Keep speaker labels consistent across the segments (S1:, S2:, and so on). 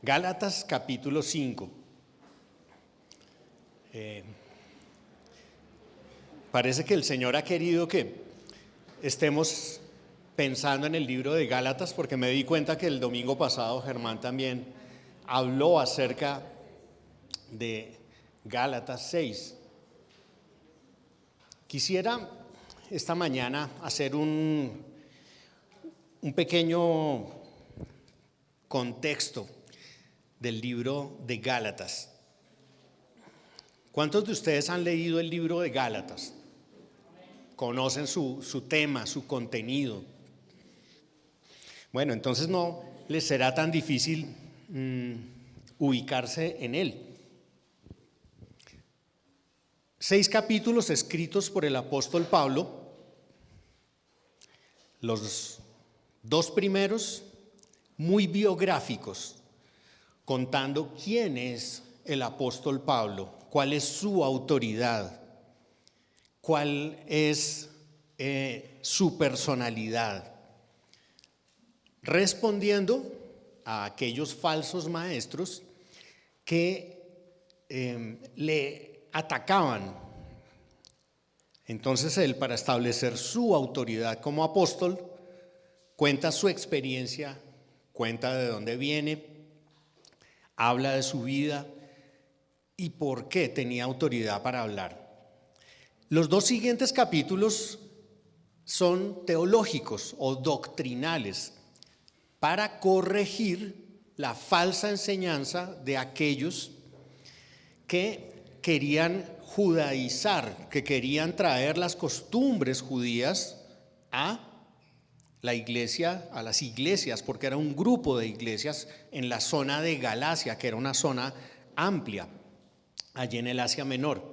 S1: Gálatas capítulo 5. Parece que el Señor ha querido que estemos pensando en el libro de Gálatas, porque me di cuenta que el domingo pasado Germán también habló acerca de Gálatas 6. Quisiera esta mañana hacer un pequeño contexto del libro de Gálatas. ¿Cuántos de ustedes han leído el libro de Gálatas? ¿Conocen su tema, su contenido? Bueno, entonces no les será tan difícil ubicarse en él. 6 capítulos escritos por el apóstol Pablo. Los 2 primeros muy biográficos, contando quién es el apóstol Pablo, cuál es su autoridad, cuál es su personalidad, respondiendo a aquellos falsos maestros que le atacaban. Entonces él, para establecer su autoridad como apóstol, cuenta su experiencia, cuenta de dónde viene, habla de su vida y por qué tenía autoridad para hablar. Los 2 siguientes capítulos son teológicos o doctrinales para corregir la falsa enseñanza de aquellos que querían judaizar, que querían traer las costumbres judías a la iglesia, a las iglesias, porque era un grupo de iglesias en la zona de Galacia, que era una zona amplia, allí en el Asia Menor.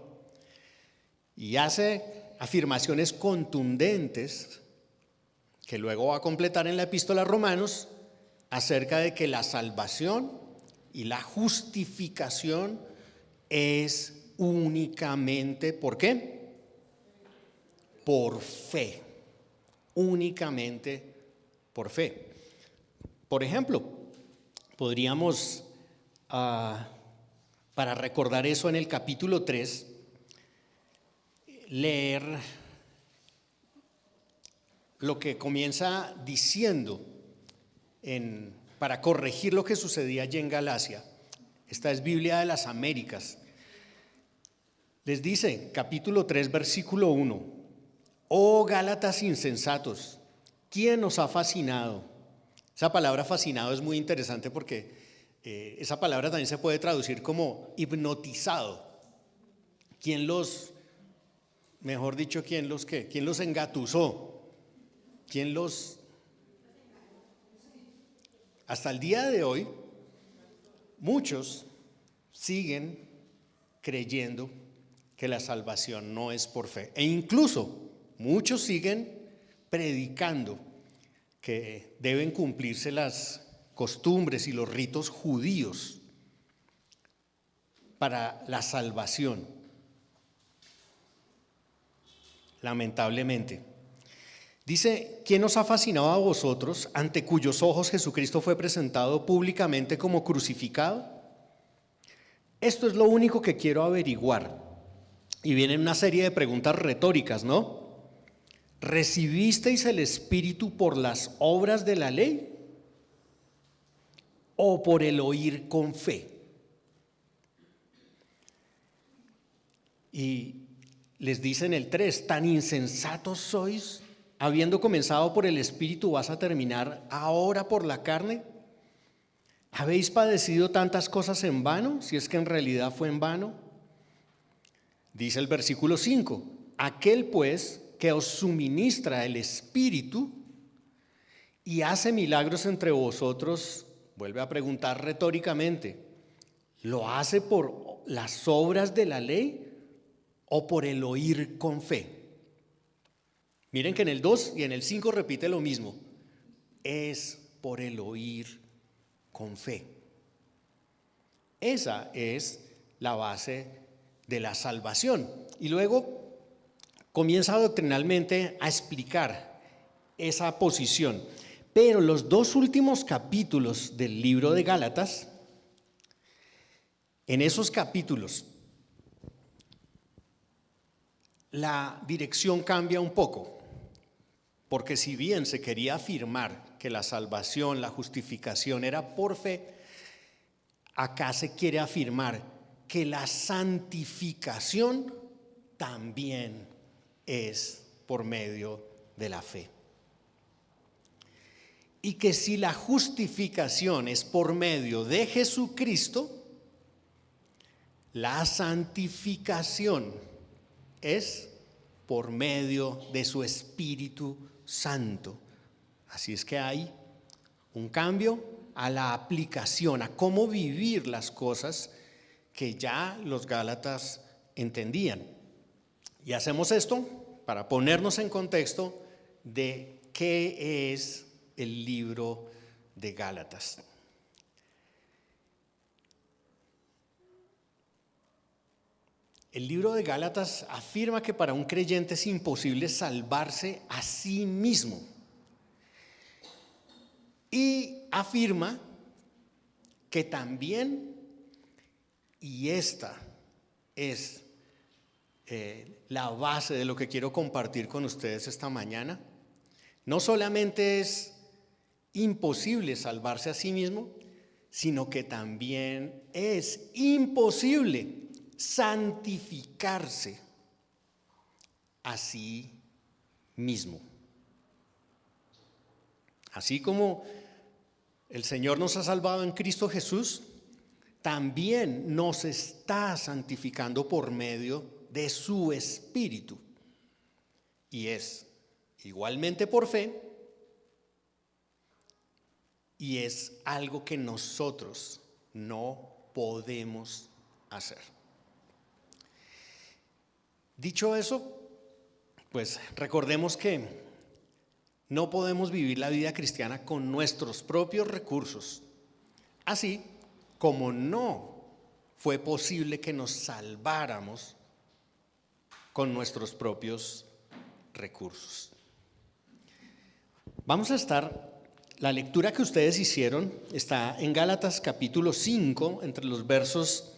S1: Y hace afirmaciones contundentes, que luego va a completar en la epístola a Romanos, acerca de que la salvación y la justificación es únicamente, ¿por qué? Por fe. Únicamente por fe. Por ejemplo, podríamos, para recordar eso, en el capítulo 3, leer lo que comienza diciendo para corregir lo que sucedía allí en Galacia. Esta es Biblia de las Américas. Les dice, capítulo 3, versículo 1: Oh Gálatas insensatos, ¿quién os ha fascinado? Esa palabra fascinado es muy interesante porque esa palabra también se puede traducir como hipnotizado. ¿Quién los, mejor dicho, quién los engatusó? ¿Quién los? Hasta el día de hoy, muchos siguen creyendo que la salvación no es por fe, e incluso muchos siguen predicando que deben cumplirse las costumbres y los ritos judíos para la salvación. Lamentablemente. Dice, ¿quién os ha fascinado a vosotros, ante cuyos ojos Jesucristo fue presentado públicamente como crucificado? Esto es lo único que quiero averiguar. Y vienen una serie de preguntas retóricas, ¿no? ¿Recibisteis el Espíritu por las obras de la ley o por el oír con fe? Y les dice en el 3, ¿tan insensatos sois? Habiendo comenzado por el Espíritu, ¿vas a terminar ahora por la carne? ¿Habéis padecido tantas cosas en vano, si es que en realidad fue en vano? Dice el versículo 5, aquel pues que os suministra el Espíritu y hace milagros entre vosotros, vuelve a preguntar retóricamente, ¿lo hace por las obras de la ley o por el oír con fe? Miren que en el 2 y en el 5 repite lo mismo, es por el oír con fe. Esa es la base de la salvación. Y luego comienza doctrinalmente a explicar esa posición. Pero los 2 últimos capítulos del libro de Gálatas En esos capítulos, la dirección cambia un poco, porque si bien se quería afirmar que la salvación, la justificación era por fe, acá se quiere afirmar que la santificación también es por medio de la fe. Y que si la justificación es por medio de Jesucristo, la santificación es por medio de su Espíritu Santo. Así es que hay un cambio a la aplicación, a cómo vivir las cosas que ya los gálatas entendían. Y hacemos esto para ponernos en contexto de qué es el libro de Gálatas. El libro de Gálatas afirma que para un creyente es imposible salvarse a sí mismo. Y afirma que también, y esta es la base de lo que quiero compartir con ustedes esta mañana, no solamente es imposible salvarse a sí mismo, sino que también es imposible santificarse a sí mismo. Así como el Señor nos ha salvado en Cristo Jesús, también nos está santificando por medio de su Espíritu. Y es igualmente por fe, y es algo que nosotros no podemos hacer. Dicho eso, pues recordemos que no podemos vivir la vida cristiana con nuestros propios recursos, así como no fue posible que nos salváramos con nuestros propios recursos. Vamos a estar, la lectura que ustedes hicieron está en Gálatas capítulo 5, entre los versos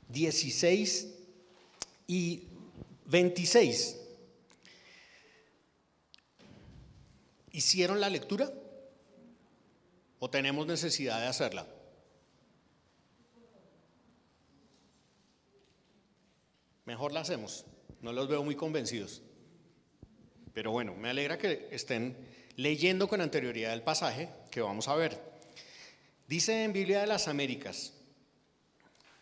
S1: 16 y 26. ¿Hicieron la lectura? ¿O tenemos necesidad de hacerla? Mejor la hacemos. No los veo muy convencidos. Pero bueno, me alegra que estén leyendo con anterioridad el pasaje que vamos a ver. Dice en Biblia de las Américas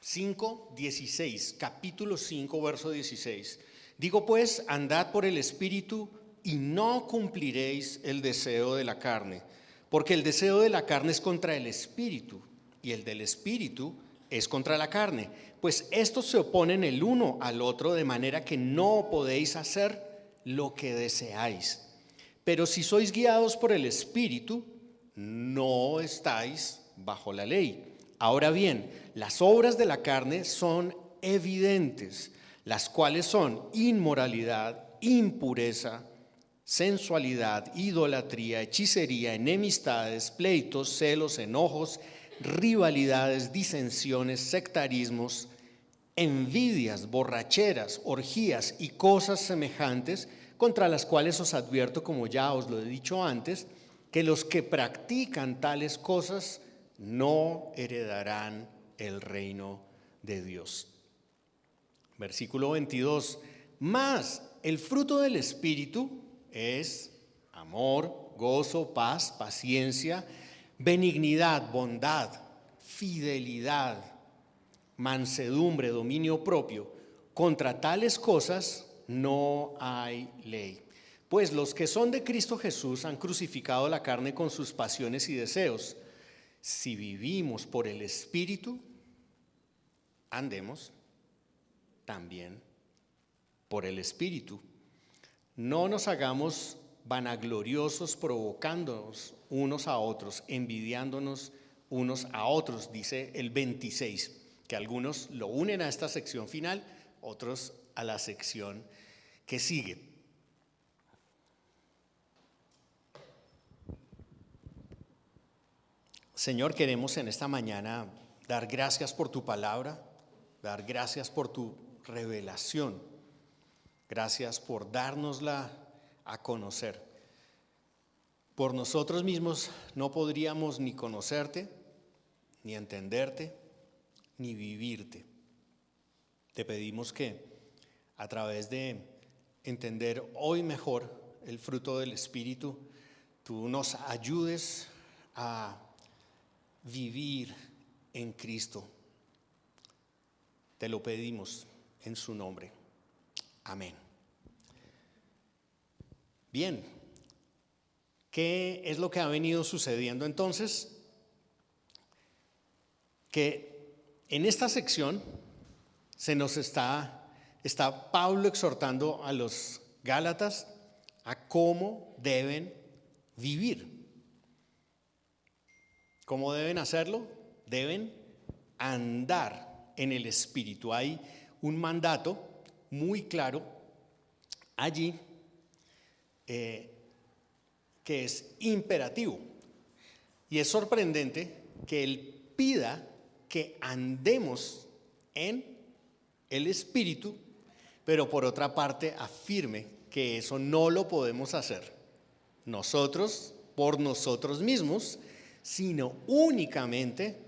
S1: 5:16, capítulo 5, verso 16. Digo pues, andad por el Espíritu y no cumpliréis el deseo de la carne, porque el deseo de la carne es contra el Espíritu y el del Espíritu es contra la carne, pues estos se oponen el uno al otro de manera que no podéis hacer lo que deseáis. Pero si sois guiados por el Espíritu, no estáis bajo la ley. Ahora bien, las obras de la carne son evidentes, las cuales son inmoralidad, impureza, sensualidad, idolatría, hechicería, enemistades, pleitos, celos, enojos, rivalidades, disensiones, sectarismos, envidias, borracheras, orgías y cosas semejantes, contra las cuales os advierto, como ya os lo he dicho antes, que los que practican tales cosas no heredarán el reino de Dios. Versículo 22. Mas el fruto del Espíritu es amor, gozo, paz, paciencia, benignidad, bondad, fidelidad, mansedumbre, dominio propio. Contra tales cosas no hay ley. Pues los que son de Cristo Jesús han crucificado la carne con sus pasiones y deseos. Si vivimos por el Espíritu, andemos también por el Espíritu. No nos hagamos vanagloriosos, provocándonos unos a otros, envidiándonos unos a otros, dice el 26, que algunos lo unen a esta sección final, otros a la sección que sigue. Señor, queremos en esta mañana dar gracias por tu palabra. dar gracias por tu revelación. Gracias por dárnosla a conocer. Por nosotros mismos no podríamos ni conocerte, ni entenderte, ni vivirte. Te pedimos que a través de entender hoy mejor el fruto del Espíritu, tú nos ayudes a vivir en Cristo. Te lo pedimos en su nombre. Amén. Bien, ¿qué es lo que ha venido sucediendo entonces? Que en esta sección se nos está Pablo exhortando a los Gálatas a cómo deben vivir. ¿Cómo deben hacerlo? Deben andar en el Espíritu. Hay un mandato muy claro allí que es imperativo. Y es sorprendente que él pida que andemos en el Espíritu, pero por otra parte afirme que eso no lo podemos hacer nosotros por nosotros mismos, sino únicamente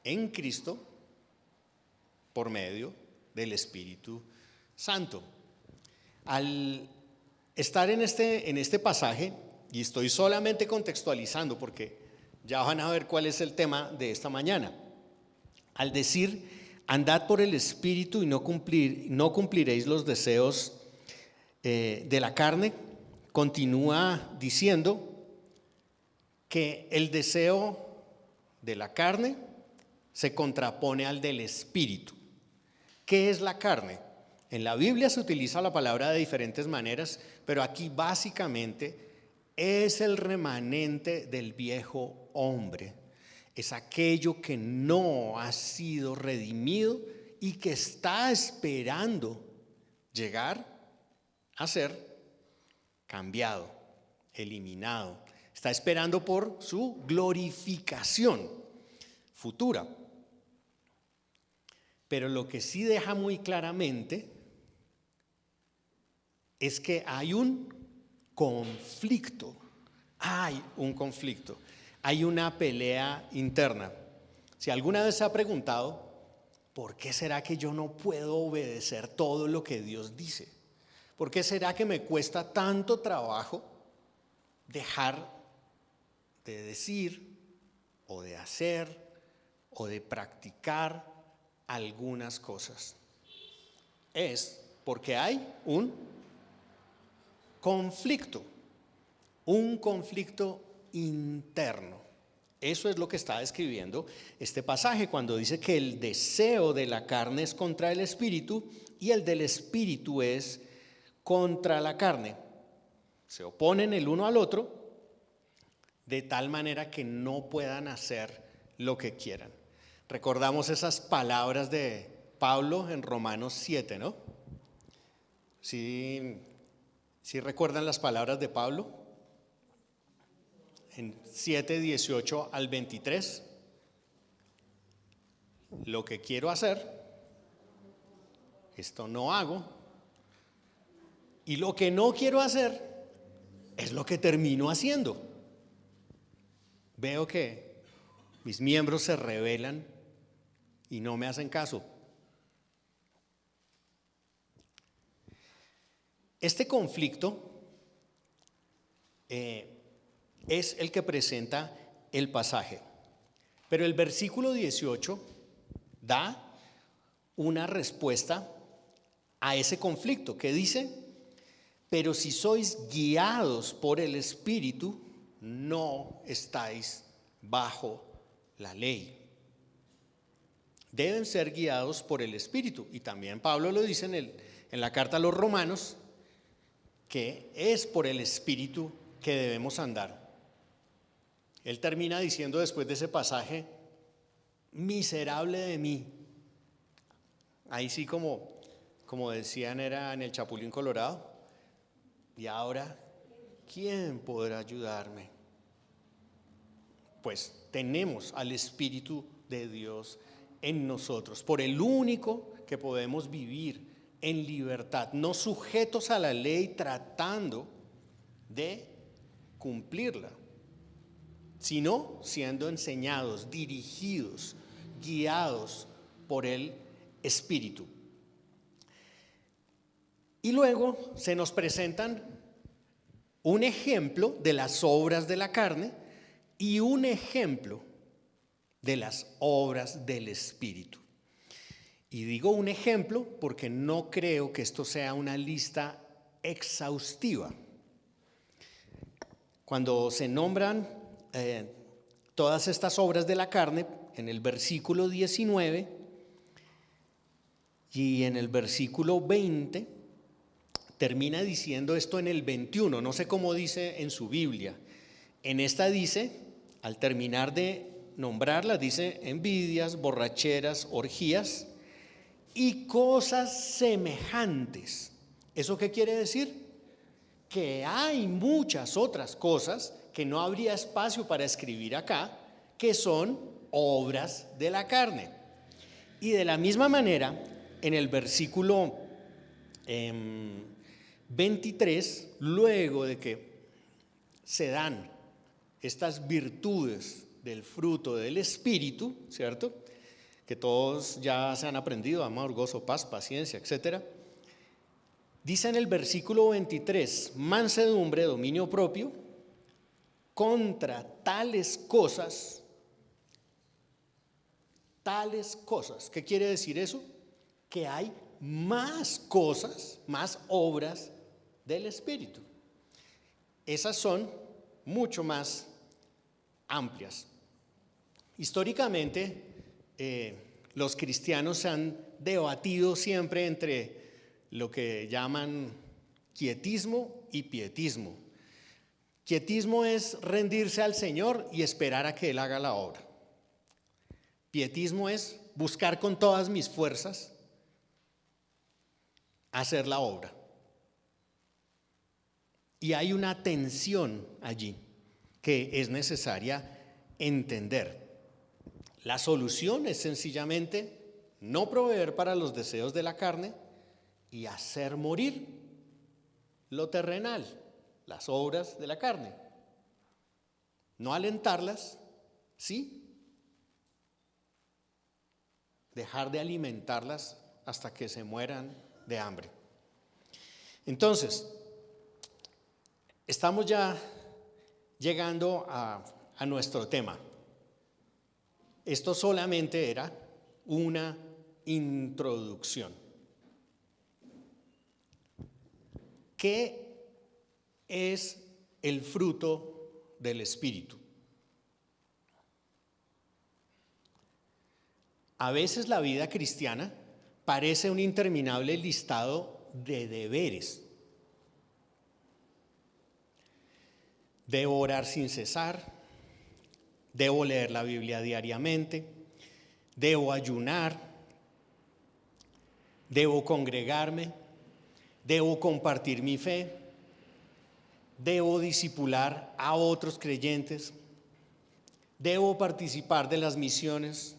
S1: en Cristo por medio del Espíritu Santo. Al estar en este pasaje, y estoy solamente contextualizando porque ya van a ver cuál es el tema de esta mañana, al decir andad por el Espíritu y no cumpliréis los deseos de la carne, continúa diciendo que el deseo de la carne se contrapone al del Espíritu. ¿Qué es la carne? En la Biblia se utiliza la palabra de diferentes maneras, pero aquí básicamente es el remanente del viejo hombre. Es aquello que no ha sido redimido y que está esperando llegar a ser cambiado, eliminado. Está esperando por su glorificación futura. Pero lo que sí deja muy claramente es que hay un conflicto. Hay un conflicto. Hay una pelea interna. Si alguna vez se ha preguntado, ¿por qué será que yo no puedo obedecer todo lo que Dios dice? ¿Por qué será que me cuesta tanto trabajo dejar de decir o de hacer o de practicar algunas cosas? Es porque hay un conflicto interno. Eso es lo que está describiendo este pasaje cuando dice que el deseo de la carne es contra el espíritu y el del espíritu es contra la carne. Se oponen el uno al otro de tal manera que no puedan hacer lo que quieran. Recordamos esas palabras de Pablo en Romanos 7, ¿no? ¿Sí recuerdan las palabras de Pablo? En 7, 18 al 23. Lo que quiero hacer, esto no hago. Y lo que no quiero hacer, es lo que termino haciendo. Veo que mis miembros se rebelan y no me hacen caso. Este conflicto es el que presenta el pasaje. Pero el versículo 18 da una respuesta a ese conflicto que dice: pero si sois guiados por el Espíritu, no estáis bajo la ley. Deben ser guiados por el Espíritu. Y también Pablo lo dice en la carta a los Romanos, que es por el Espíritu que debemos andar. Él termina diciendo después de ese pasaje: miserable de mí. Ahí sí, como decían, era en el Chapulín Colorado. Y ahora, ¿quién podrá ayudarme? Pues tenemos al Espíritu de Dios en nosotros, por el único que podemos vivir en libertad, no sujetos a la ley tratando de cumplirla, sino siendo enseñados, dirigidos, guiados por el Espíritu. Y luego se nos presentan un ejemplo de las obras de la carne y un ejemplo de las obras del Espíritu. Y digo un ejemplo porque no creo que esto sea una lista exhaustiva. Cuando se nombran todas estas obras de la carne, en el versículo 19 y en el versículo 20, termina diciendo esto en el 21, no sé cómo dice en su Biblia. En esta dice, al terminar de nombrarlas, dice envidias, borracheras, orgías y cosas semejantes. ¿Eso qué quiere decir? Que hay muchas otras cosas que no habría espacio para escribir acá, que son obras de la carne. Y de la misma manera, en el versículo 23, luego de que se dan estas virtudes del fruto del Espíritu, ¿cierto? Que todos ya se han aprendido, amor, gozo, paz, paciencia, etc. Dice en el versículo 23, mansedumbre, dominio propio, contra tales cosas, ¿qué quiere decir eso? Que hay más cosas, más obras del Espíritu. Esas son mucho más amplias. Históricamente, los cristianos se han debatido siempre entre lo que llaman quietismo y pietismo. Quietismo es rendirse al Señor y esperar a que Él haga la obra. Pietismo es buscar con todas mis fuerzas hacer la obra. Y hay una tensión allí que es necesaria entender. La solución es sencillamente no proveer para los deseos de la carne y hacer morir lo terrenal, las obras de la carne. No alentarlas, sí. Dejar de alimentarlas hasta que se mueran de hambre. Entonces, estamos ya llegando a nuestro tema. Esto solamente era una introducción. ¿Qué es el fruto del Espíritu? A veces la vida cristiana parece un interminable listado de deberes. Debo orar sin cesar, debo leer la Biblia diariamente, debo ayunar, debo congregarme, debo compartir mi fe, debo discipular a otros creyentes, debo participar de las misiones,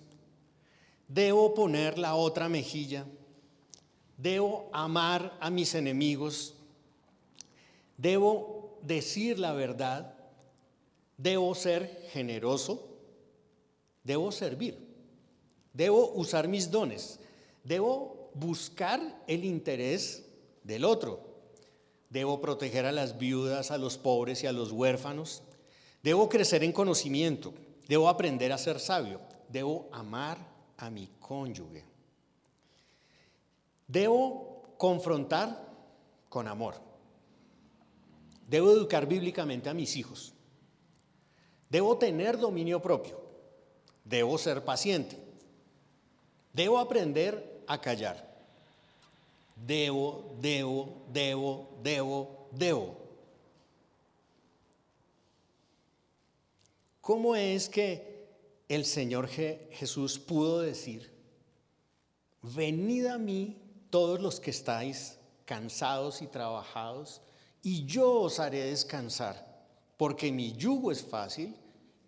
S1: debo poner la otra mejilla, debo amar a mis enemigos, debo decir la verdad, debo ser generoso, debo servir, debo usar mis dones, debo buscar el interés del otro, debo proteger a las viudas, a los pobres y a los huérfanos, debo crecer en conocimiento, debo aprender a ser sabio, debo amar a mi cónyuge, debo confrontar con amor, debo educar bíblicamente a mis hijos, debo tener dominio propio, debo ser paciente, debo aprender a callar, debo. ¿Cómo es que el Señor Jesús pudo decir, venid a mí todos los que estáis cansados y trabajados, y yo os haré descansar, porque mi yugo es fácil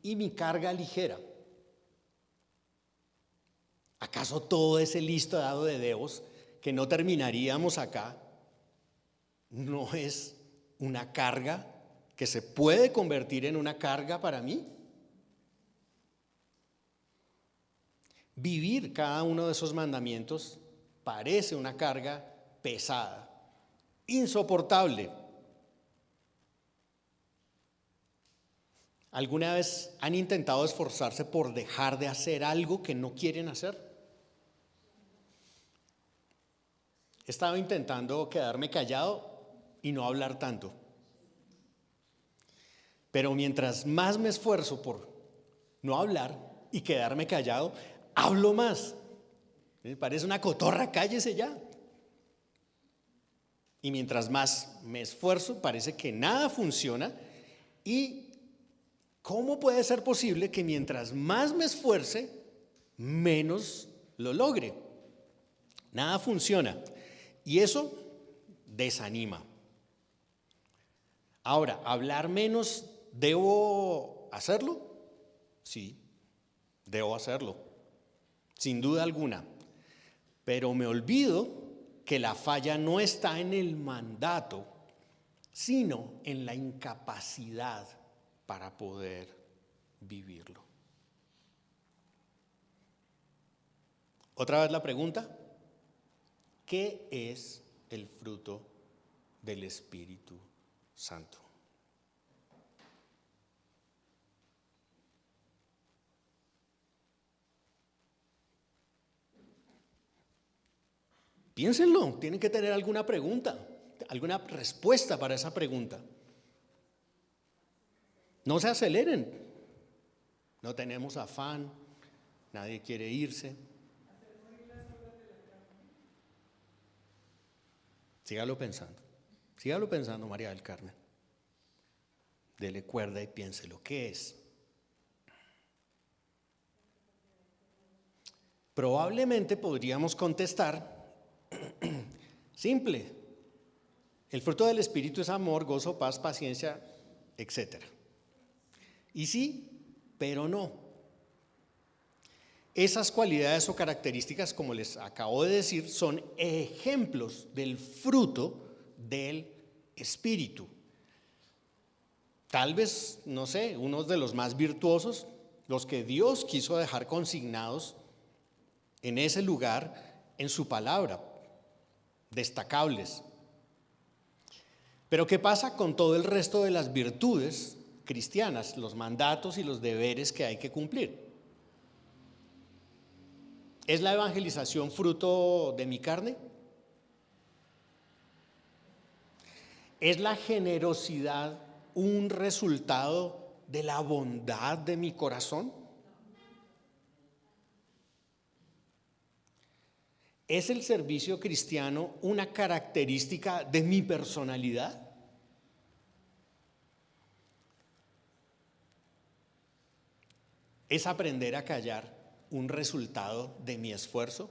S1: y mi carga ligera? ¿A ¿Acaso todo ese listado de debos que no terminaríamos acá no es una carga que se puede convertir en una carga para mí? Vivir cada uno de esos mandamientos parece una carga pesada, insoportable. ¿Alguna vez han intentado esforzarse por dejar de hacer algo que no quieren hacer? He estado intentando quedarme callado y no hablar tanto. Pero mientras más me esfuerzo por no hablar y quedarme callado, hablo más. Me parece una cotorra, cállese ya. Y mientras más me esfuerzo, parece que nada funciona. ¿Y cómo puede ser posible que mientras más me esfuerce, menos lo logre? Nada funciona. Y eso desanima. Ahora, ¿hablar menos debo hacerlo? Sí, debo hacerlo, sin duda alguna. Pero me olvido que la falla no está en el mandato, sino en la incapacidad para poder vivirlo. Otra vez la pregunta: ¿qué es el fruto del Espíritu Santo? Piénsenlo, tienen que tener alguna pregunta, alguna respuesta para esa pregunta. No se aceleren, no tenemos afán, nadie quiere irse. Sígalo pensando, María del Carmen. Dele cuerda y piénselo, ¿qué es? Probablemente podríamos contestar simple: el fruto del Espíritu es amor, gozo, paz, paciencia, etc. Y sí, pero no. Esas cualidades o características, como les acabo de decir, son ejemplos del fruto del Espíritu. Tal vez, no sé, unos de los más virtuosos, los que Dios quiso dejar consignados en ese lugar, en su palabra, destacables. Pero ¿qué pasa con todo el resto de las virtudes cristianas, los mandatos y los deberes que hay que cumplir? ¿Es la evangelización fruto de mi carne? ¿Es la generosidad un resultado de la bondad de mi corazón? ¿Es el servicio cristiano una característica de mi personalidad? ¿Es aprender a callar un resultado de mi esfuerzo?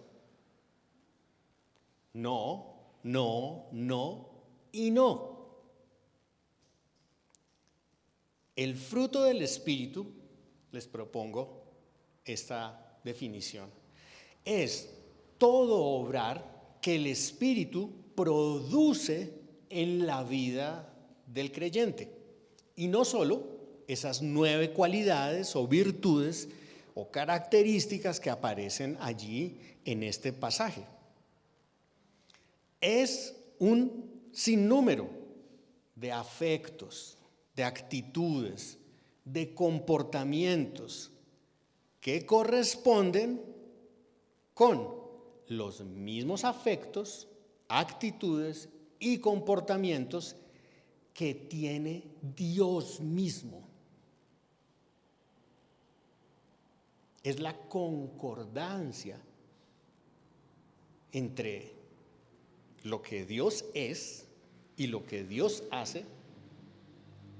S1: No, no, no y no. El fruto del Espíritu, les propongo esta definición, es todo obrar que el Espíritu produce en la vida del creyente. Y no solo esas 9 cualidades o virtudes o características que aparecen allí en este pasaje. Es un sinnúmero de afectos, de actitudes, de comportamientos que corresponden con los mismos afectos, actitudes y comportamientos que tiene Dios mismo. Es la concordancia entre lo que Dios es y lo que Dios hace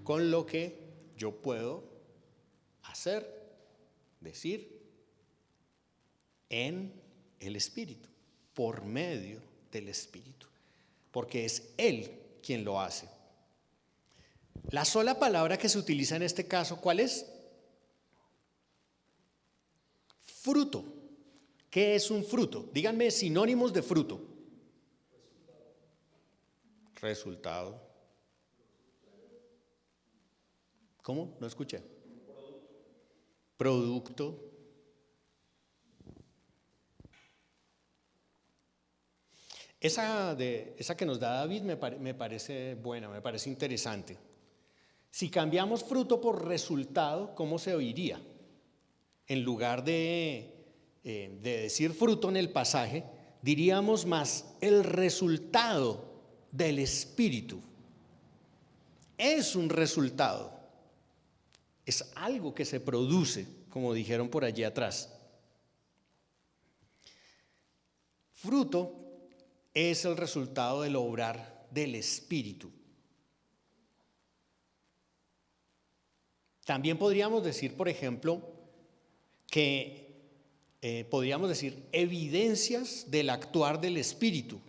S1: con lo que yo puedo hacer, decir en el Espíritu, por medio del Espíritu, porque es Él quien lo hace. La sola palabra que se utiliza en este caso, ¿cuál es? Fruto. ¿Qué es un fruto? Díganme sinónimos de fruto. Resultado. ¿Cómo? No escuché. Producto. Esa que nos da David me parece buena, me parece interesante. Si cambiamos fruto por resultado, ¿cómo se oiría? En lugar de decir fruto en el pasaje, diríamos más el resultado del Espíritu. Es un resultado, es algo que se produce, como dijeron por allí atrás. Fruto es el resultado del obrar del Espíritu. También podríamos decir, por ejemplo, que podríamos decir evidencias del actuar del Espíritu.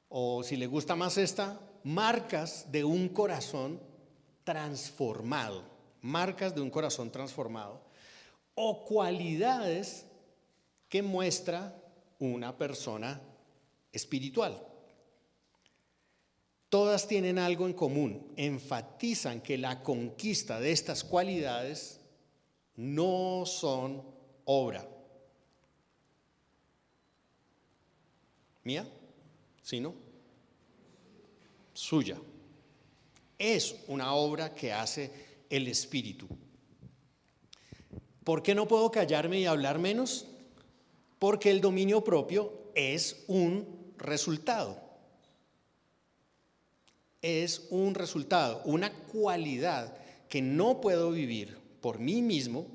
S1: O si le gusta más esta, marcas de un corazón transformado. Marcas de un corazón transformado. O cualidades que muestra una persona espiritual. Todas tienen algo en común, enfatizan que la conquista de estas cualidades no son obra mía, sino suya. Es una obra que hace el Espíritu. ¿Por qué no puedo callarme y hablar menos? Porque el dominio propio es un resultado. Es un resultado, una cualidad que no puedo vivir por mí mismo,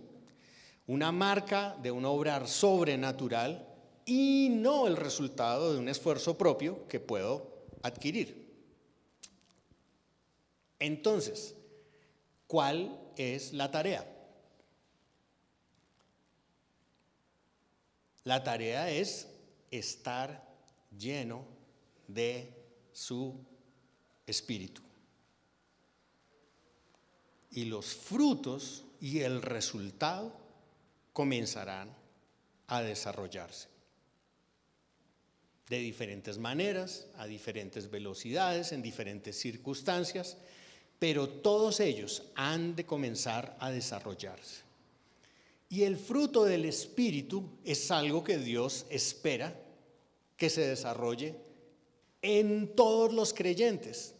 S1: una marca de un obrar sobrenatural y no el resultado de un esfuerzo propio que puedo adquirir. Entonces, ¿cuál es la tarea? La tarea es estar lleno de su Espíritu. Y los frutos y el resultado comenzarán a desarrollarse de diferentes maneras, a diferentes velocidades, en diferentes circunstancias, pero todos ellos han de comenzar a desarrollarse. Y el fruto del Espíritu es algo que Dios espera que se desarrolle en todos los creyentes.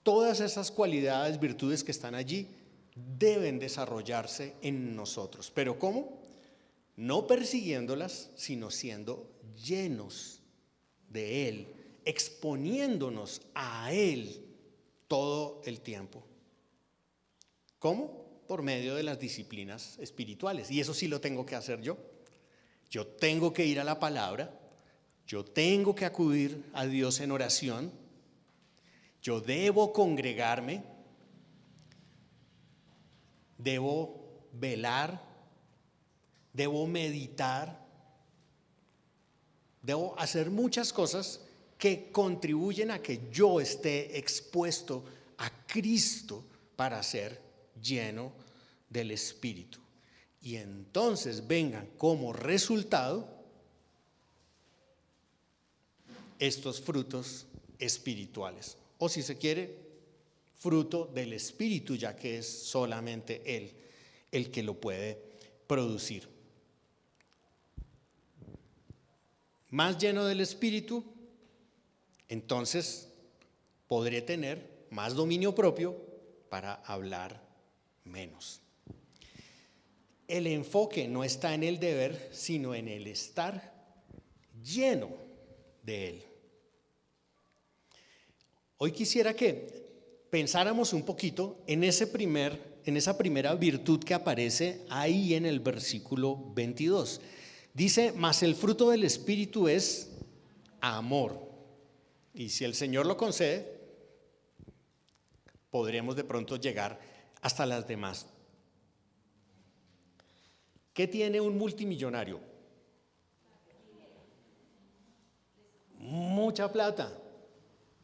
S1: Todas esas cualidades, virtudes que están allí, deben desarrollarse en nosotros. ¿Pero cómo? No persiguiéndolas, sino siendo llenos de Él, exponiéndonos a Él todo el tiempo. ¿Cómo? Por medio de las disciplinas espirituales. Y eso sí lo tengo que hacer yo. Yo tengo que ir a la palabra. Yo tengo que acudir a Dios en oración. Yo debo congregarme. Debo velar. Debo meditar. Debo hacer muchas cosas que contribuyen a que yo esté expuesto a Cristo para ser lleno del Espíritu. Y entonces vengan como resultado estos frutos espirituales. O si se quiere, fruto del Espíritu, ya que es solamente Él el que lo puede producir. Más lleno del Espíritu, entonces podré tener más dominio propio para hablar menos. El enfoque no está en el deber, sino en el estar lleno de Él. Hoy quisiera que pensáramos un poquito en esa primera virtud que aparece ahí en el versículo 22. Dice, mas el fruto del Espíritu es amor. Y si el Señor lo concede, podremos de pronto llegar hasta las demás. ¿Qué tiene un multimillonario? Mucha plata,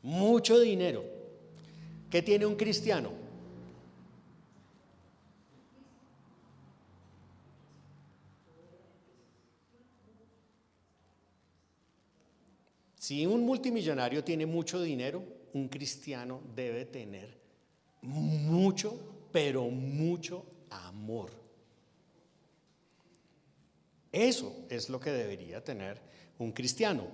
S1: mucho dinero. ¿Qué tiene un cristiano? Si un multimillonario tiene mucho dinero, un cristiano debe tener mucho, pero mucho amor. Eso es lo que debería tener un cristiano.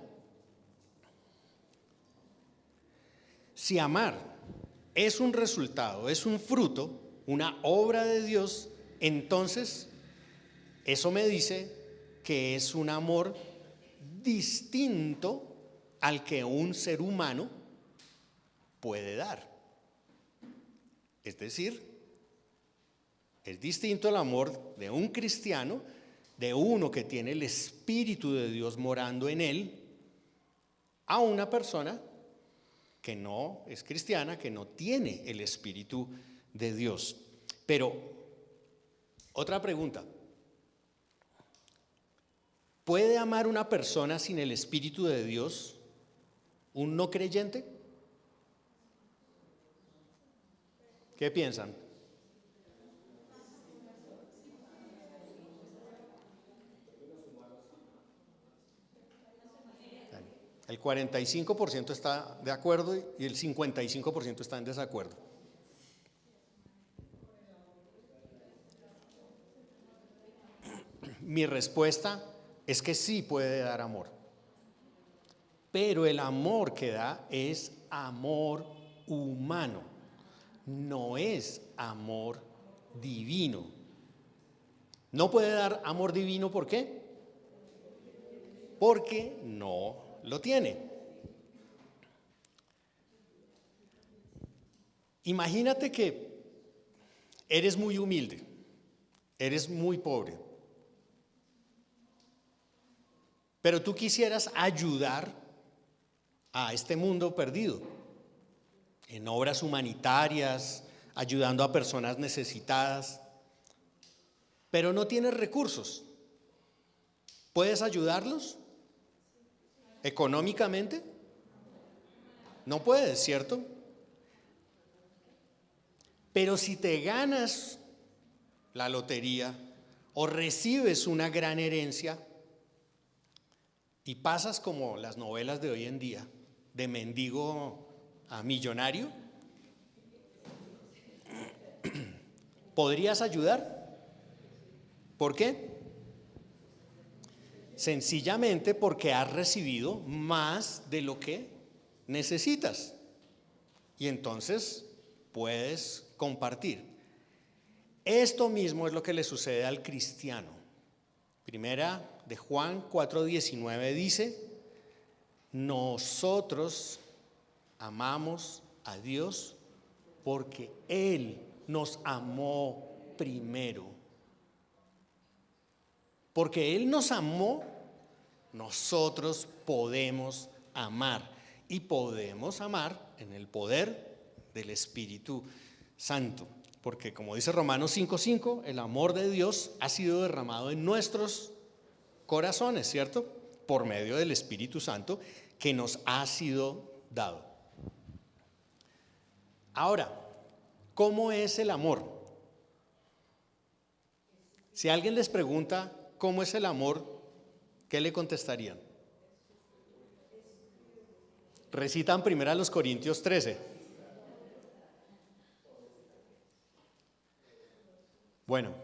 S1: Si amar es un resultado, es un fruto, una obra de Dios, entonces eso me dice que es un amor distinto al que un ser humano puede dar. Es decir, es distinto el amor de un cristiano, de uno que tiene el Espíritu de Dios morando en él, a una persona que no es cristiana, que no tiene el Espíritu de Dios. Pero, otra pregunta. ¿Puede amar una persona sin el Espíritu de Dios un no creyente? ¿Qué piensan? El 45% está de acuerdo y el 55% está en desacuerdo. Mi respuesta es que sí puede dar amor, pero el amor que da es amor humano, no es amor divino. No puede dar amor divino, ¿por qué? Porque no lo tiene. Imagínate que eres muy humilde, eres muy pobre, pero tú quisieras ayudar a este mundo perdido en obras humanitarias, ayudando a personas necesitadas, pero no tienes recursos. ¿Puedes ayudarlos económicamente? No puedes, ¿cierto? Pero si te ganas la lotería o recibes una gran herencia y pasas como las novelas de hoy en día, de mendigo a millonario, ¿podrías ayudar? ¿Por qué? Sencillamente porque has recibido más de lo que necesitas y entonces puedes compartir. Esto mismo es lo que le sucede al cristiano. Primera de Juan 4:19 dice: nosotros amamos a Dios porque Él nos amó primero. Porque Él nos amó, nosotros podemos amar. Y podemos amar en el poder del Espíritu Santo. Porque como dice Romanos 5:5, el amor de Dios ha sido derramado en nuestros corazones, ¿cierto? Por medio del Espíritu Santo que nos ha sido dado. Ahora, ¿cómo es el amor? Si alguien les pregunta ¿cómo es el amor?, ¿qué le contestarían? Recitan primero a los Corintios 13. Bueno,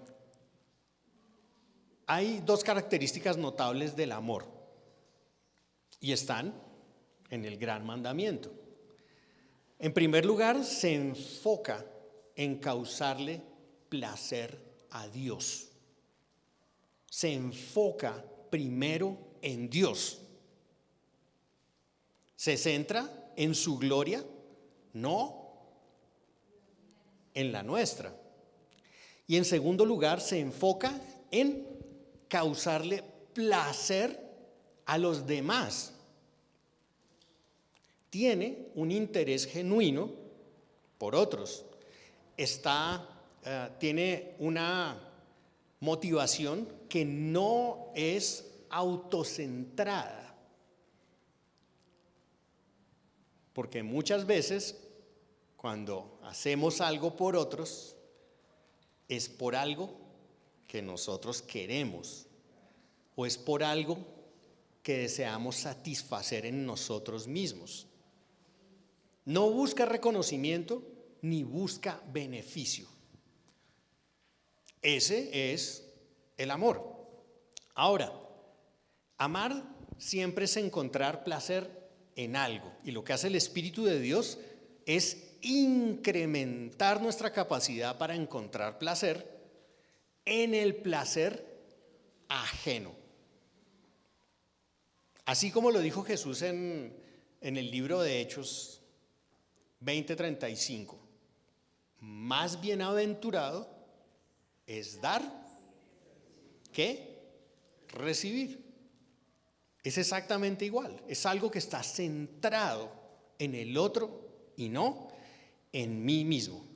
S1: hay dos características notables del amor y están en el gran mandamiento. En primer lugar, se enfoca en causarle placer a Dios. Se enfoca primero en Dios. Se centra en su gloria, no en la nuestra. Y en segundo lugar, se enfoca en causarle placer a los demás. Tiene un interés genuino por otros. Tiene una motivación que no es autocentrada. Porque muchas veces cuando hacemos algo por otros es por algo que nosotros queremos o es por algo que deseamos satisfacer en nosotros mismos. No busca reconocimiento ni busca beneficio. Ese es el amor. Ahora, amar siempre es encontrar placer en algo. Y lo que hace el Espíritu de Dios es incrementar nuestra capacidad para encontrar placer en el placer ajeno. Así como lo dijo Jesús en el libro de Hechos 20:35, más bienaventurado es dar que recibir. Es exactamente igual, es algo que está centrado en el otro y no en mí mismo.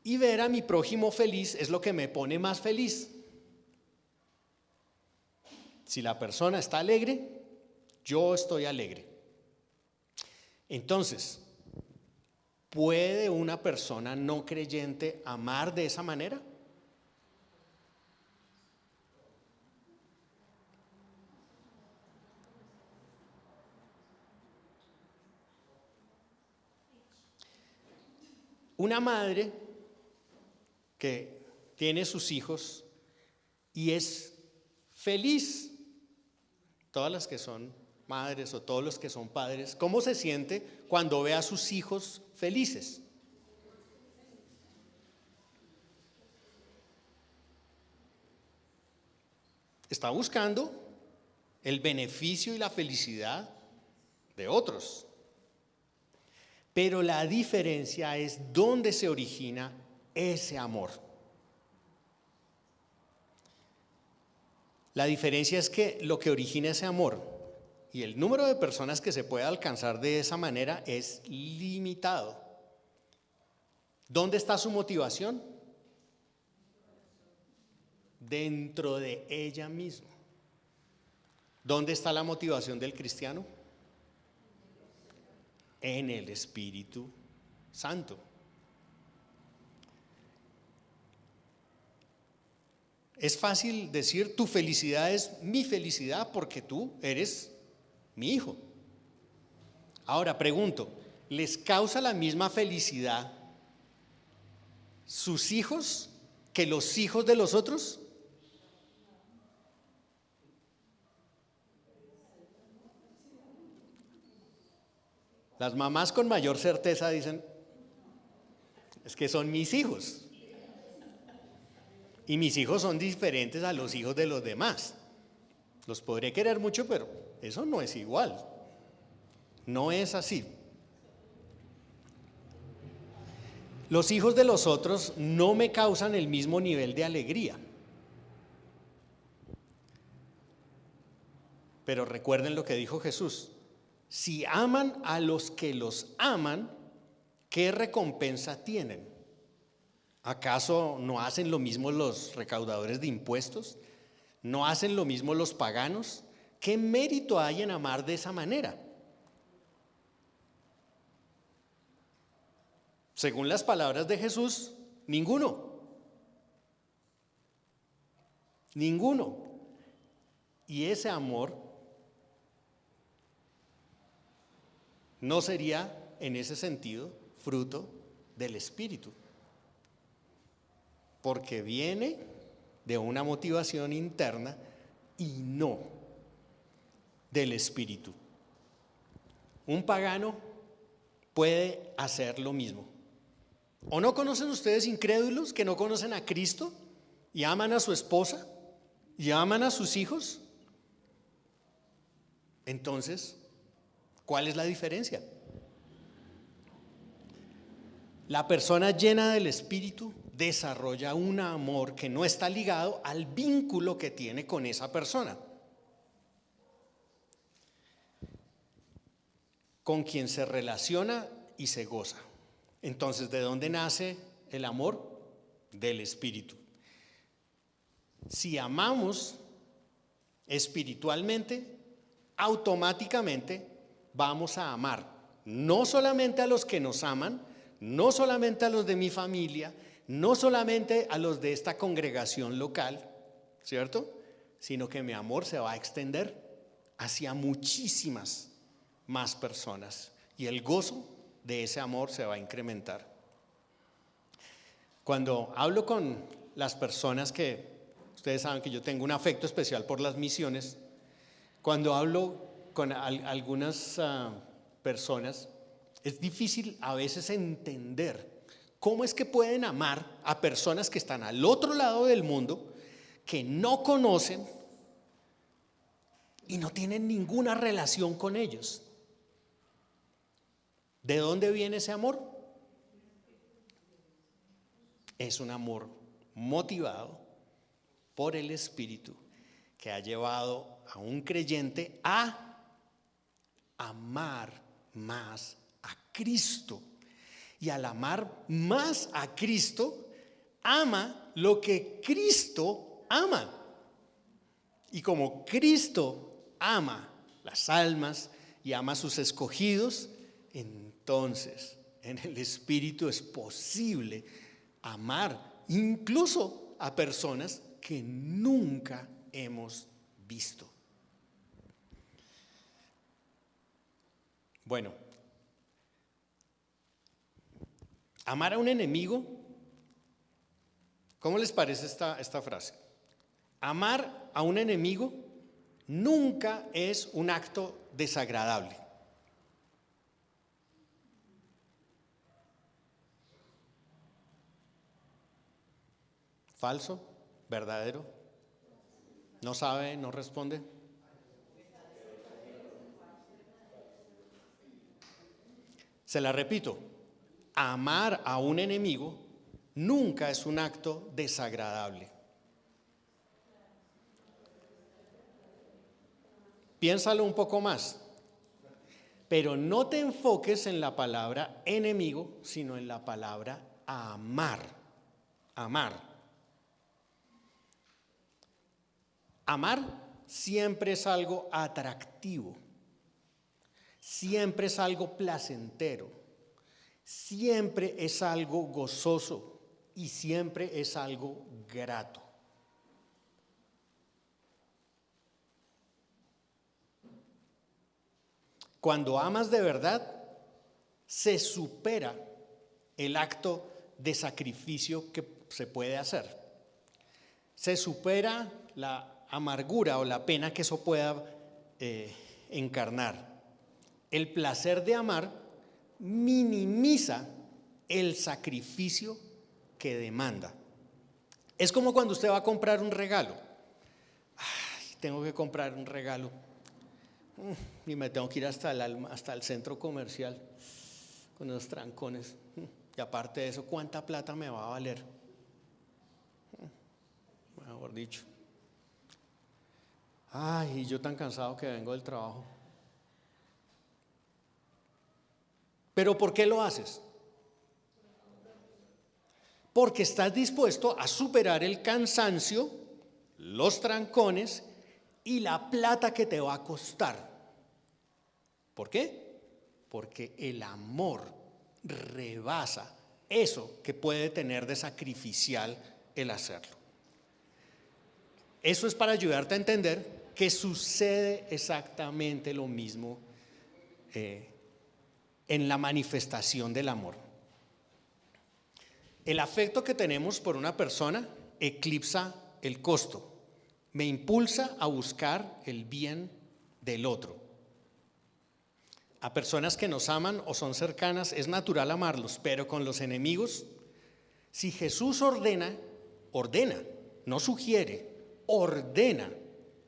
S1: Y ver a mi prójimo feliz es lo que me pone más feliz. Si la persona está alegre, yo estoy alegre. Entonces, ¿puede una persona no creyente amar de esa manera? Una madre que tiene sus hijos y es feliz, todas las que son madres o todos los que son padres, ¿cómo se siente cuando ve a sus hijos felices? Está buscando el beneficio y la felicidad de otros. Pero la diferencia es dónde se origina ese amor. La diferencia es que lo que origina ese amor y el número de personas que se puede alcanzar de esa manera es limitado. ¿Dónde está su motivación? Dentro de ella misma. ¿Dónde está la motivación del cristiano? En el Espíritu Santo. Es fácil decir tu felicidad es mi felicidad porque tú eres mi hijo. Ahora pregunto, ¿les causa la misma felicidad sus hijos que los hijos de los otros? Las mamás con mayor certeza dicen, es que son mis hijos. Y mis hijos son diferentes a los hijos de los demás. Los podré querer mucho, pero eso no es igual. No es así. Los hijos de los otros no me causan el mismo nivel de alegría. Pero recuerden lo que dijo Jesús. Si aman a los que los aman, ¿qué recompensa tienen? ¿Acaso no hacen lo mismo los recaudadores de impuestos? ¿No hacen lo mismo los paganos? ¿Qué mérito hay en amar de esa manera? Según las palabras de Jesús, ninguno. Ninguno. Y ese amor no sería, en ese sentido, fruto del Espíritu. Porque viene de una motivación interna y no del Espíritu. Un pagano puede hacer lo mismo. ¿O no conocen ustedes incrédulos que no conocen a Cristo y aman a su esposa y aman a sus hijos? Entonces, ¿cuál es la diferencia? La persona llena del Espíritu desarrolla un amor que no está ligado al vínculo que tiene con esa persona, con quien se relaciona y se goza. Entonces, ¿de dónde nace el amor? Del Espíritu. Si amamos espiritualmente, automáticamente vamos a amar no solamente a los que nos aman, no solamente a los de mi familia, no solamente a los de esta congregación local, ¿cierto? Sino que mi amor se va a extender hacia muchísimas más personas. Y el gozo de ese amor se va a incrementar. Cuando hablo con las personas que, ustedes saben que yo tengo un afecto especial por las misiones, cuando hablo con algunas personas, es difícil a veces entender cómo es que pueden amar a personas que están al otro lado del mundo, que no conocen y no tienen ninguna relación con ellos. ¿De dónde viene ese amor? Es un amor motivado por el Espíritu que ha llevado a un creyente a amar más a Cristo. Y al amar más a Cristo, ama lo que Cristo ama. Y como Cristo ama las almas y ama a sus escogidos, entonces en el Espíritu es posible amar incluso a personas que nunca hemos visto. Bueno, amar a un enemigo, ¿cómo les parece esta frase? Amar a un enemigo nunca es un acto desagradable. ¿Falso? ¿Verdadero? ¿No sabe? ¿No responde? Se la repito, amar a un enemigo nunca es un acto desagradable. Piénsalo un poco más, pero no te enfoques en la palabra enemigo, sino en la palabra amar. Amar. Amar siempre es algo atractivo, siempre es algo placentero, siempre es algo gozoso y siempre es algo grato. Cuando amas de verdad, se supera el acto de sacrificio que se puede hacer. Se supera la amargura o la pena que eso pueda encarnar. El placer de amar minimiza el sacrificio que demanda. Es como cuando usted va a comprar un regalo. Ay, tengo que comprar un regalo. Y me tengo que ir hasta el centro comercial con los trancones. Y aparte de eso, ¿cuánta plata me va a valer? Mejor dicho. Ay, y yo tan cansado que vengo del trabajo. ¿Pero por qué lo haces? Porque estás dispuesto a superar el cansancio, los trancones y la plata que te va a costar. ¿Por qué? Porque el amor rebasa eso que puede tener de sacrificial el hacerlo. Eso es para ayudarte a entender que sucede exactamente lo mismo en la manifestación del amor. El afecto que tenemos por una persona eclipsa el costo, me impulsa a buscar el bien del otro. A personas que nos aman o son cercanas es natural amarlos, pero con los enemigos, si Jesús ordena, no sugiere, ordena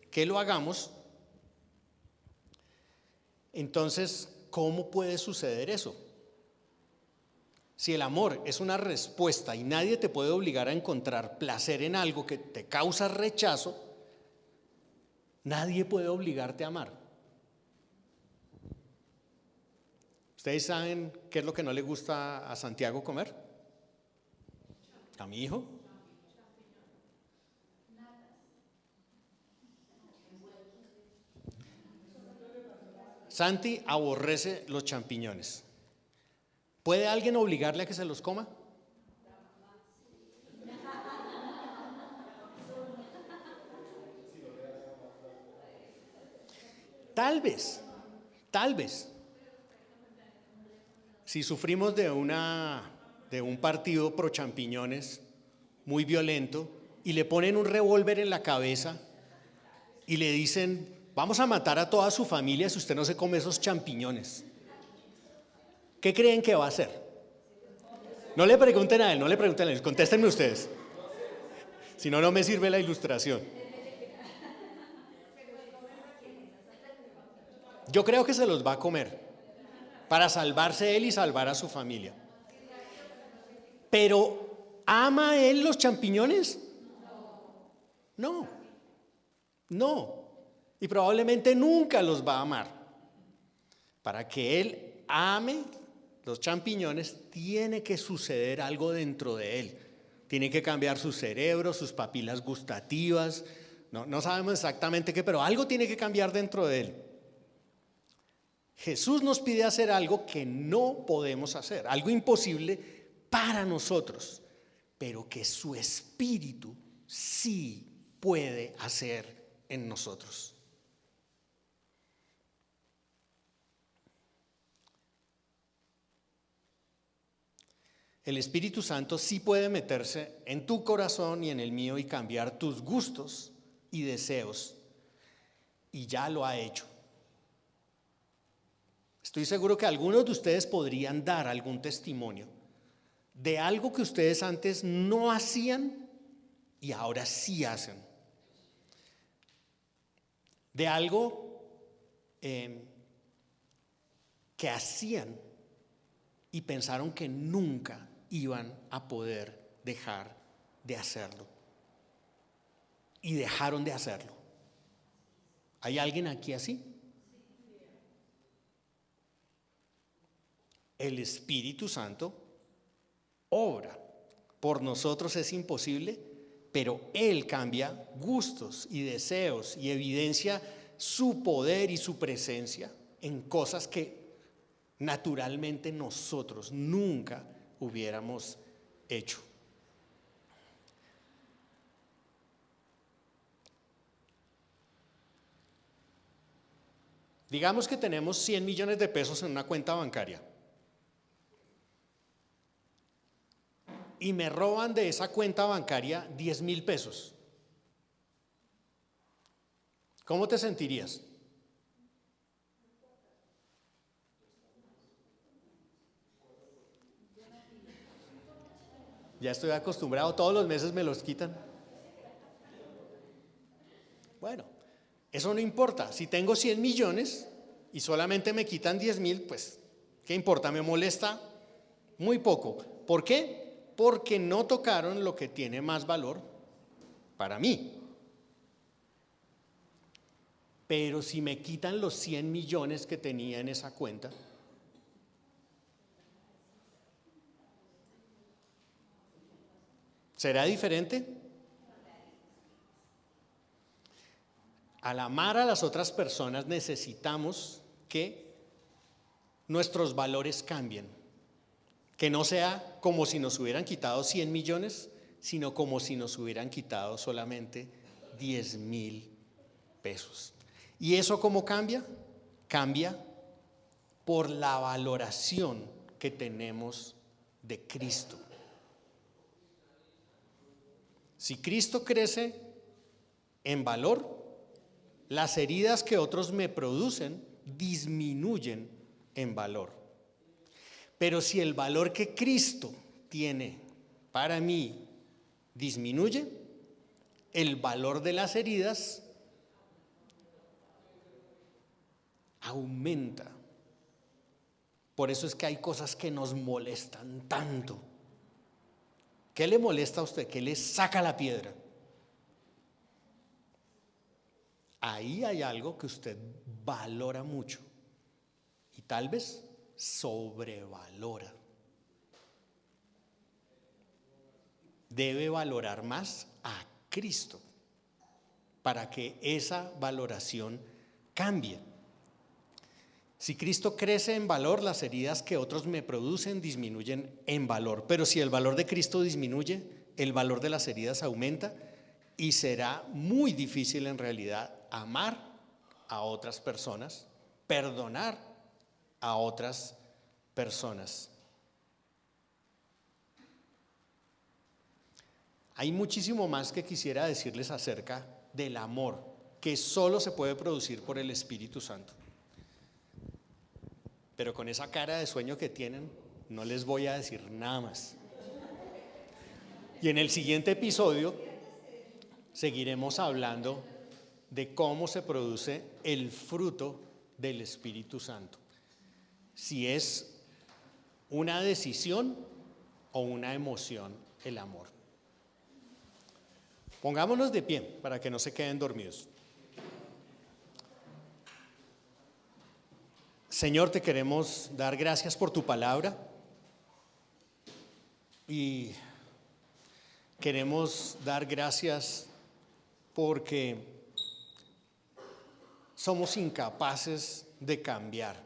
S1: que lo hagamos, entonces, ¿cómo puede suceder eso? Si el amor es una respuesta y nadie te puede obligar a encontrar placer en algo que te causa rechazo, nadie puede obligarte a amar. ¿Ustedes saben qué es lo que no le gusta a Santiago comer? ¿A mi hijo? Santi aborrece los champiñones. ¿Puede alguien obligarle a que se los coma? Tal vez, tal vez. Si sufrimos de un partido pro champiñones muy violento y le ponen un revólver en la cabeza y le dicen, vamos a matar a toda su familia si usted no se come esos champiñones, ¿qué creen que va a hacer? No le pregunten a él, no le pregunten a él, contéstenme ustedes. Si no, no me sirve la ilustración. Yo creo que se los va a comer para salvarse él y salvar a su familia. Pero, ¿ama él los champiñones? No, no. Y probablemente nunca los va a amar. Para que él ame los champiñones, tiene que suceder algo dentro de él. Tiene que cambiar su cerebro, sus papilas gustativas. No sabemos exactamente qué, pero algo tiene que cambiar dentro de él. Jesús nos pide hacer algo que no podemos hacer, algo imposible para nosotros, pero que su Espíritu sí puede hacer en nosotros. El Espíritu Santo sí puede meterse en tu corazón y en el mío y cambiar tus gustos y deseos, y ya lo ha hecho. Estoy seguro que algunos de ustedes podrían dar algún testimonio de algo que ustedes antes no hacían y ahora sí hacen. De algo que hacían y pensaron que nunca iban a poder dejar de hacerlo. Y dejaron de hacerlo. ¿Hay alguien aquí así? El Espíritu Santo obra. Por nosotros es imposible, pero Él cambia gustos y deseos y evidencia su poder y su presencia en cosas que naturalmente nosotros nunca hubiéramos hecho. Digamos que tenemos 100 millones de pesos en una cuenta bancaria y me roban de esa cuenta bancaria 10,000 pesos. ¿Cómo te sentirías? Ya estoy acostumbrado, todos los meses me los quitan. Bueno, eso no importa. Si tengo 100 millones y solamente me quitan 10,000, pues, ¿qué importa? Me molesta muy poco. ¿Por qué? Porque no tocaron lo que tiene más valor para mí. Pero si me quitan los 100 millones que tenía en esa cuenta, ¿será diferente? Al amar a las otras personas necesitamos que nuestros valores cambien. Que no sea como si nos hubieran quitado 100 millones, sino como si nos hubieran quitado solamente 10,000 pesos. ¿Y eso cómo cambia? Cambia por la valoración que tenemos de Cristo. Si Cristo crece en valor, las heridas que otros me producen disminuyen en valor. Pero si el valor que Cristo tiene para mí disminuye, el valor de las heridas aumenta. Por eso es que hay cosas que nos molestan tanto. ¿Qué le molesta a usted? ¿Qué le saca la piedra? Ahí hay algo que usted valora mucho y tal vez sobrevalora. Debe valorar más a Cristo para que esa valoración cambie. Si Cristo crece en valor, las heridas que otros me producen disminuyen en valor. Pero si el valor de Cristo disminuye, el valor de las heridas aumenta y será muy difícil en realidad amar a otras personas, perdonar a otras personas. Hay muchísimo más que quisiera decirles acerca del amor, que solo se puede producir por el Espíritu Santo. Pero con esa cara de sueño que tienen, no les voy a decir nada más. Y en el siguiente episodio seguiremos hablando de cómo se produce el fruto del Espíritu Santo. Si es una decisión o una emoción el amor. Pongámonos de pie para que no se queden dormidos. Señor, te queremos dar gracias por tu palabra y queremos dar gracias porque somos incapaces de cambiar,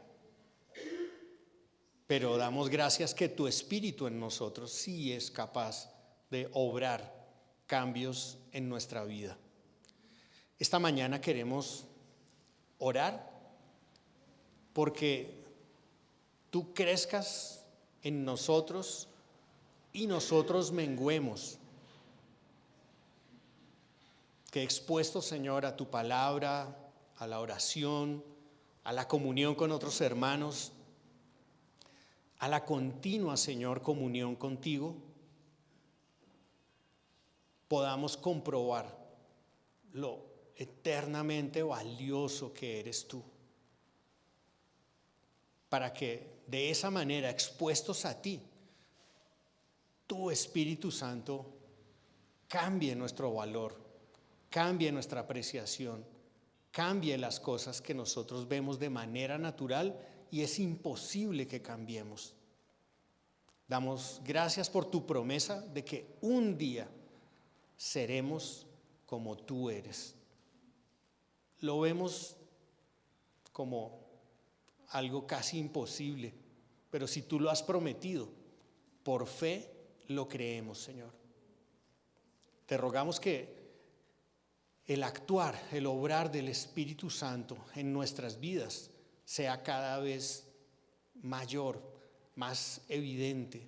S1: pero damos gracias que tu Espíritu en nosotros sí es capaz de obrar cambios en nuestra vida. Esta mañana queremos orar porque tú crezcas en nosotros y nosotros menguemos. Que expuestos, Señor, a tu palabra, a la oración, a la comunión con otros hermanos, a la continua, Señor, comunión contigo, podamos comprobar lo eternamente valioso que eres tú. Para que de esa manera, expuestos a ti, tu Espíritu Santo cambie nuestro valor, cambie nuestra apreciación, cambie las cosas que nosotros vemos de manera natural y es imposible que cambiemos. Damos gracias por tu promesa de que un día seremos como tú eres. Lo vemos como algo casi imposible, pero si tú lo has prometido, por fe lo creemos, Señor. Te rogamos que el actuar, el obrar del Espíritu Santo en nuestras vidas sea cada vez mayor, más evidente,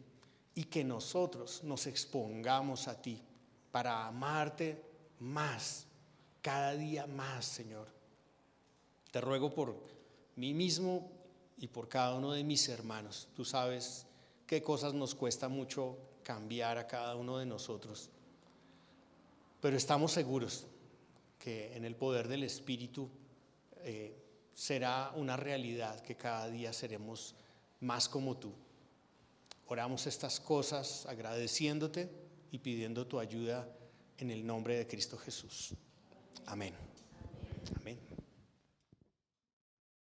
S1: y que nosotros nos expongamos a ti para amarte más, cada día más, Señor. Te ruego por mí mismo y por cada uno de mis hermanos. Tú sabes qué cosas nos cuesta mucho cambiar a cada uno de nosotros, pero estamos seguros que en el poder del Espíritu será una realidad que cada día seremos más como tú. Oramos estas cosas agradeciéndote y pidiendo tu ayuda en el nombre de Cristo Jesús. Amén.